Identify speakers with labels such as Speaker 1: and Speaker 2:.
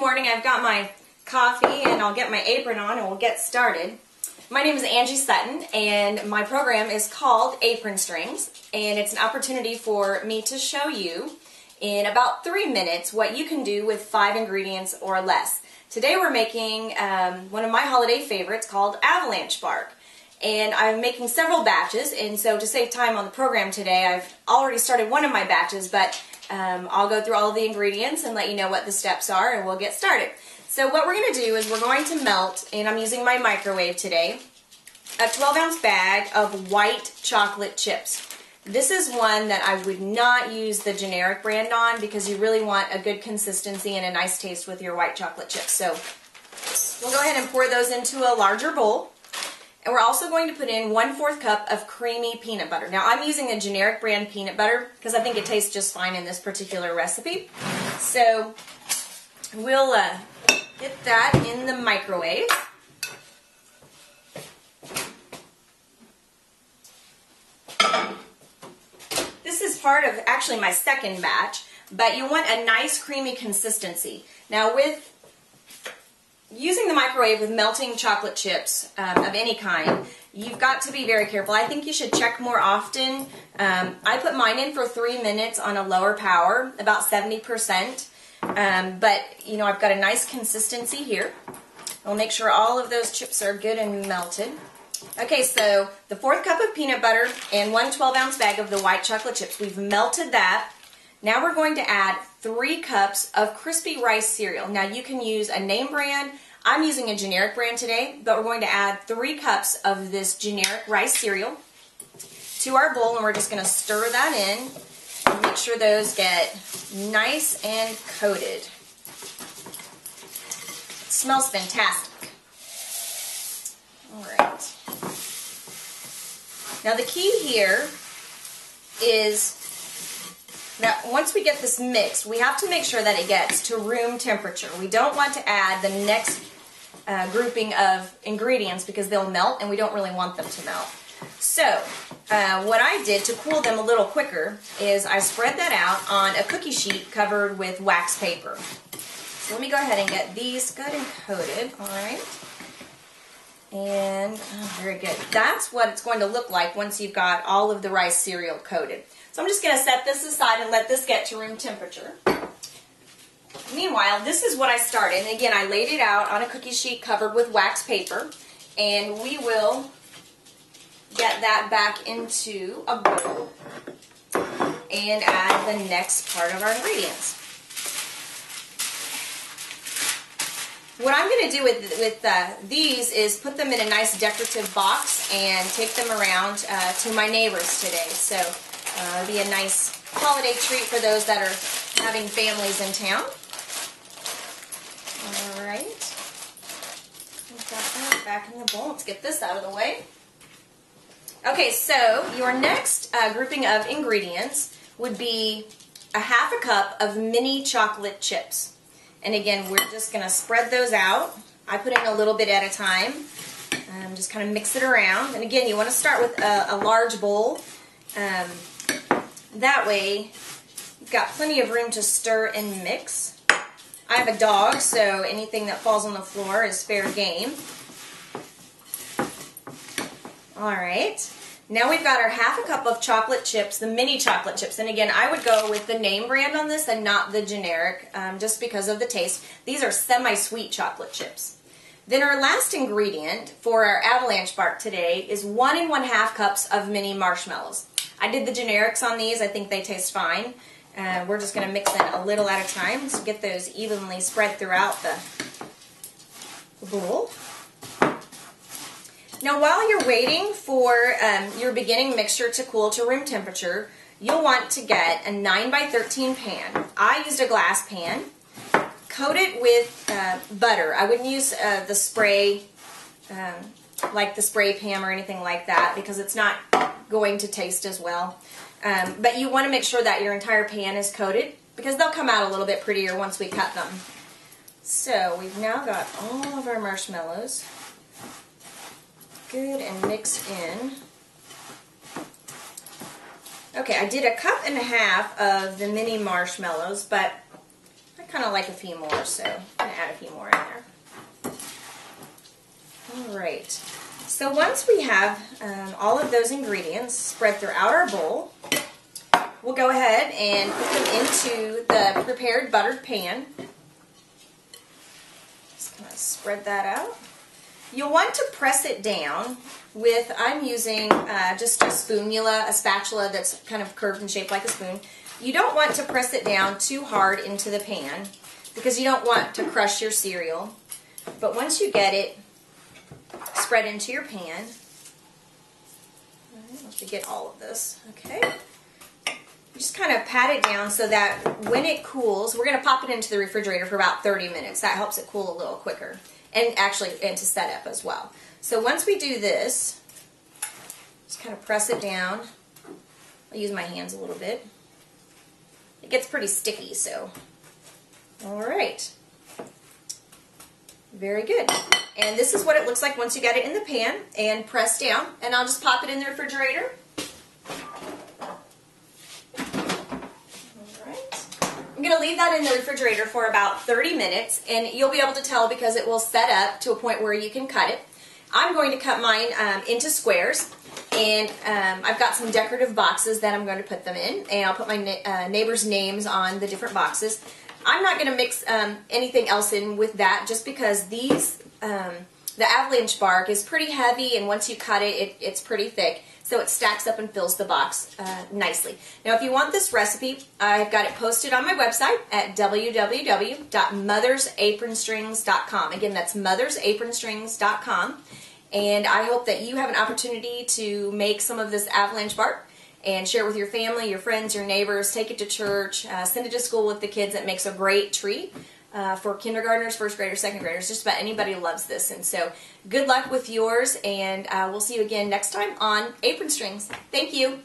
Speaker 1: morning. I've got my coffee and I'll get my apron on and we'll get started. My name is Angie Sutton and my program is called Apron Strings, and it's an opportunity for me to show you in about 3 minutes what you can do with 5 ingredients or less. Today we're making one of my holiday favorites called Avalanche Bark. And I'm making several batches, and so to save time on the program today, I've already started one of my batches, but I'll go through all of the ingredients and let you know what the steps are, and we'll get started. So what we're going to do is we're going to melt, and I'm using my microwave today, a 12-ounce bag of white chocolate chips. This is one that I would not use the generic brand on because you really want a good consistency and a nice taste with your white chocolate chips. So we'll go ahead and pour those into a larger bowl. And we're also going to put in 1/4 cup of creamy peanut butter. Now I'm using a generic brand peanut butter because I think it tastes just fine in this particular recipe. So we'll get that in the microwave. This is part of actually my second batch, but you want a nice creamy consistency. Now with using the microwave with melting chocolate chips of any kind, you've got to be very careful. I think you should check more often. I put mine in for 3 minutes on a lower power, about 70%. But, you know, I've got a nice consistency here. I'll make sure all of those chips are good and melted. Okay, so the 1/4 cup of peanut butter and 1 12-ounce bag of the white chocolate chips. We've melted that. Now we're going to add 3 cups of crispy rice cereal. Now you can use a name brand. I'm using a generic brand today, but we're going to add 3 cups of this generic rice cereal to our bowl, and we're just going to stir that in and make sure those get nice and coated. It smells fantastic. All right. Now the key here is now, once we get this mixed, we have to make sure that it gets to room temperature. We don't want to add the next grouping of ingredients because they'll melt and we don't really want them to melt. So, what I did to cool them a little quicker is I spread that out on a cookie sheet covered with wax paper. So let me go ahead and get these good and coated, alright? And, very good. That's what it's going to look like once you've got all of the rice cereal coated. So I'm just going to set this aside and let this get to room temperature. Meanwhile, this is what I started. And again, I laid it out on a cookie sheet covered with wax paper. And we will get that back into a bowl and add the next part of our ingredients. What I'm going to do with these is put them in a nice decorative box and take them around to my neighbors today. So it'll be a nice holiday treat for those that are having families in town. All right. We've got that back in the bowl. Let's get this out of the way. Okay, so your next grouping of ingredients would be a 1/2 cup of mini chocolate chips. And again, we're just going to spread those out. I put in a little bit at a time. Just kind of mix it around. And again, you want to start with a large bowl. That way, you've got plenty of room to stir and mix. I have a dog, so anything that falls on the floor is fair game. Alright, now we've got our 1/2 cup of chocolate chips, the mini chocolate chips. And again, I would go with the name brand on this and not the generic, just because of the taste. These are semi-sweet chocolate chips. Then our last ingredient for our Avalanche Bark today is 1 1/2 cups of mini marshmallows. I did the generics on these. I think they taste fine. We're just going to mix in a little at a time to get those evenly spread throughout the bowl. Now while you're waiting for your beginning mixture to cool to room temperature, you'll want to get a 9 by 13 pan. I used a glass pan. Coat it with butter. I wouldn't use the spray, like the spray pan or anything like that, because it's not going to taste as well. But you want to make sure that your entire pan is coated because they'll come out a little bit prettier once we cut them. So we've now got all of our marshmallows good and mixed in. Okay, I did a 1.5 cups of the mini marshmallows, but I kind of like a few more, so I'm going to add a few more in there. Alright, so once we have all of those ingredients spread throughout our bowl, we'll go ahead and put them into the prepared buttered pan. Just kind of spread that out. You'll want to press it down with, I'm using just a spatula that's kind of curved and shaped like a spoon. You don't want to press it down too hard into the pan because you don't want to crush your cereal. But once you get it spread into your pan, once we get all of this, okay, you just kind of pat it down so that when it cools, we're going to pop it into the refrigerator for about 30 minutes. That helps it cool a little quicker, and to set up as well. So once we do this, just kind of press it down. I'll use my hands a little bit. It gets pretty sticky, so alright. Very good. And this is what it looks like once you get it in the pan and press down. And I'll just pop it in the refrigerator. Alright. I'm going to leave that in the refrigerator for about 30 minutes, and you'll be able to tell because it will set up to a point where you can cut it. I'm going to cut mine into squares, and I've got some decorative boxes that I'm going to put them in, and I'll put my neighbors' names on the different boxes. I'm not going to mix anything else in with that just because these, the Avalanche Bark is pretty heavy, and once you cut it, it's pretty thick, so it stacks up and fills the box nicely. Now if you want this recipe, I've got it posted on my website at www.mothersapronstrings.com. Again, that's mothersapronstrings.com, and I hope that you have an opportunity to make some of this Avalanche Bark and share it with your family, your friends, your neighbors, take it to church, send it to school with the kids. It makes a great treat for kindergartners, first graders, second graders. Just about anybody loves this. And so good luck with yours, and we'll see you again next time on Apron Strings. Thank you.